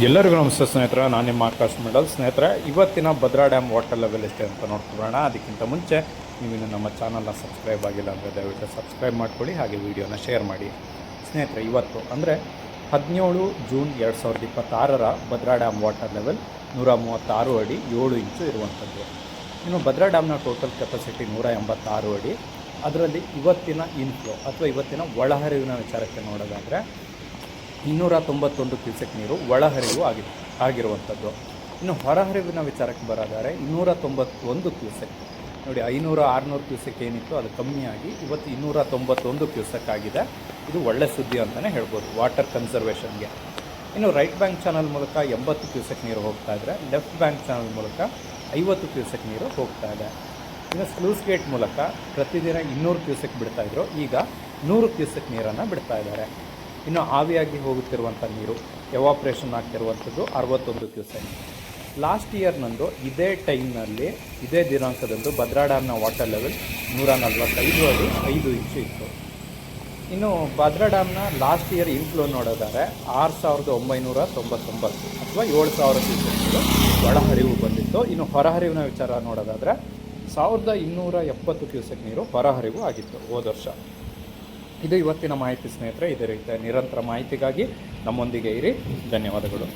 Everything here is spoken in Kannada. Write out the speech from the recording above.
ಎಲ್ಲರಿಗೂ ನಮಸ್ತೆ ಸ್ನೇಹಿತರೆ, ನಾನು ನಿಮ್ಮ ಆಕಾಶ್ ಮಿಡಲ್. ಸ್ನೇಹಿತರೆ, ಇವತ್ತಿನ ಭದ್ರಾ ಡ್ಯಾಮ್ ವಾಟರ್ ಲೆವೆಲ್ ಎಷ್ಟೇ ಅಂತ ನೋಡ್ಕೊಳ್ಳೋಣ. ಅದಕ್ಕಿಂತ ಮುಂಚೆ ನೀವಿನ್ನು ನಮ್ಮ ಚಾನಲ್ನ ಸಬ್ಸ್ಕ್ರೈಬ್ ಆಗಿಲ್ಲ ಅಂದರೆ ದಯವಿಟ್ಟು ಸಬ್ಸ್ಕ್ರೈಬ್ ಮಾಡ್ಕೊಳ್ಳಿ, ಹಾಗೆ ವಿಡಿಯೋನ ಶೇರ್ ಮಾಡಿ. ಸ್ನೇಹಿತರೆ, ಇವತ್ತು ಅಂದರೆ 17 June 2026 Bhadra dam water level 136 ಅಡಿ 7 ಇಂಚು ಇರುವಂಥದ್ದು. ಇನ್ನು ಭದ್ರಾ ಡ್ಯಾಮ್ನ ಟೋಟಲ್ ಕೆಪಾಸಿಟಿ 186 ಅಡಿ. ಅದರಲ್ಲಿ ಇವತ್ತಿನ ಇನ್ಫ್ಲೋ ಅಥವಾ ಇವತ್ತಿನ ಒಳಹರಿವಿನ ವಿಚಾರಕ್ಕೆ ನೋಡೋದಾದರೆ 291 ಕ್ಯೂಸೆಕ್ ನೀರು ಒಳಹರಿವು ಆಗಿರುವಂಥದ್ದು. ಇನ್ನು ಹೊರಹರಿವಿನ ವಿಚಾರಕ್ಕೆ ಬರೋದಾದರೆ 291 ಕ್ಯೂಸೆಕ್. ನೋಡಿ, 500-600 ಕ್ಯೂಸೆಕ್ ಏನಿತ್ತು ಅದು ಕಮ್ಮಿಯಾಗಿ ಇವತ್ತು 291 ಕ್ಯೂಸೆಕ್ ಆಗಿದೆ. ಇದು ಒಳ್ಳೆ ಸುದ್ದಿ ಅಂತಲೇ ಹೇಳ್ಬೋದು ವಾಟರ್ ಕನ್ಸರ್ವೇಷನ್ಗೆ. ಇನ್ನು ರೈಟ್ ಬ್ಯಾಂಕ್ ಚಾನಲ್ ಮೂಲಕ 80 ಕ್ಯೂಸೆಕ್ ನೀರು ಹೋಗ್ತಾ ಇದ್ದರೆ, ಲೆಫ್ಟ್ ಬ್ಯಾಂಕ್ ಚಾನಲ್ ಮೂಲಕ 50 ಕ್ಯೂಸೆಕ್ ನೀರು ಹೋಗ್ತಾ ಇದೆ. ಇನ್ನು ಸ್ಲೂಸ್ ಗೇಟ್ ಮೂಲಕ ಪ್ರತಿದಿನ 200 ಕ್ಯೂಸೆಕ್ ಬಿಡ್ತಾಯಿದ್ರು, ಈಗ 100 ಕ್ಯೂಸೆಕ್ ನೀರನ್ನು ಬಿಡ್ತಾ ಇದ್ದಾರೆ. ಇನ್ನು ಆವಿಯಾಗಿ ಹೋಗುತ್ತಿರುವಂಥ ನೀರು ಎವಾಪ್ರೇಷನ್ ಆಗ್ತಿರುವಂಥದ್ದು 61 ಕ್ಯೂಸೆಕ್. ಲಾಸ್ಟ್ ಇಯರ್ನಂದು ಇದೇ ಟೈಮ್ನಲ್ಲಿ ಇದೇ ದಿನಾಂಕದಂದು ಭದ್ರಾ ಡ್ಯಾಮ್ನ ವಾಟರ್ ಲೆವೆಲ್ 145 ಅಡಿ 5 ಇಂಚು ಇತ್ತು. ಇನ್ನು ಭದ್ರಾ ಡ್ಯಾಮ್ನ ಲಾಸ್ಟ್ ಇಯರ್ ಇನ್ಫ್ಲೋ ನೋಡೋದಾದರೆ 6,999 ಅಥವಾ 7,000 ಕ್ಯೂಸೆಕ್ ನೀರು ಒಳಹರಿವು ಬಂದಿತ್ತು. ಇನ್ನು ಹೊರಹರಿವಿನ ವಿಚಾರ ನೋಡೋದಾದರೆ 1,270 ಕ್ಯೂಸೆಕ್ ನೀರು ಹೊರಹರಿವು ಆಗಿತ್ತು ಹೋದ ವರ್ಷ. ಇದು ಇವತ್ತಿನ ಮಾಹಿತಿ ಸ್ನೇಹಿತರೆ. ಇದೇ ರೀತಿಯ ನಿರಂತರ ಮಾಹಿತಿಗಾಗಿ ನಮ್ಮೊಂದಿಗೆ ಇರಿ. ಧನ್ಯವಾದಗಳು.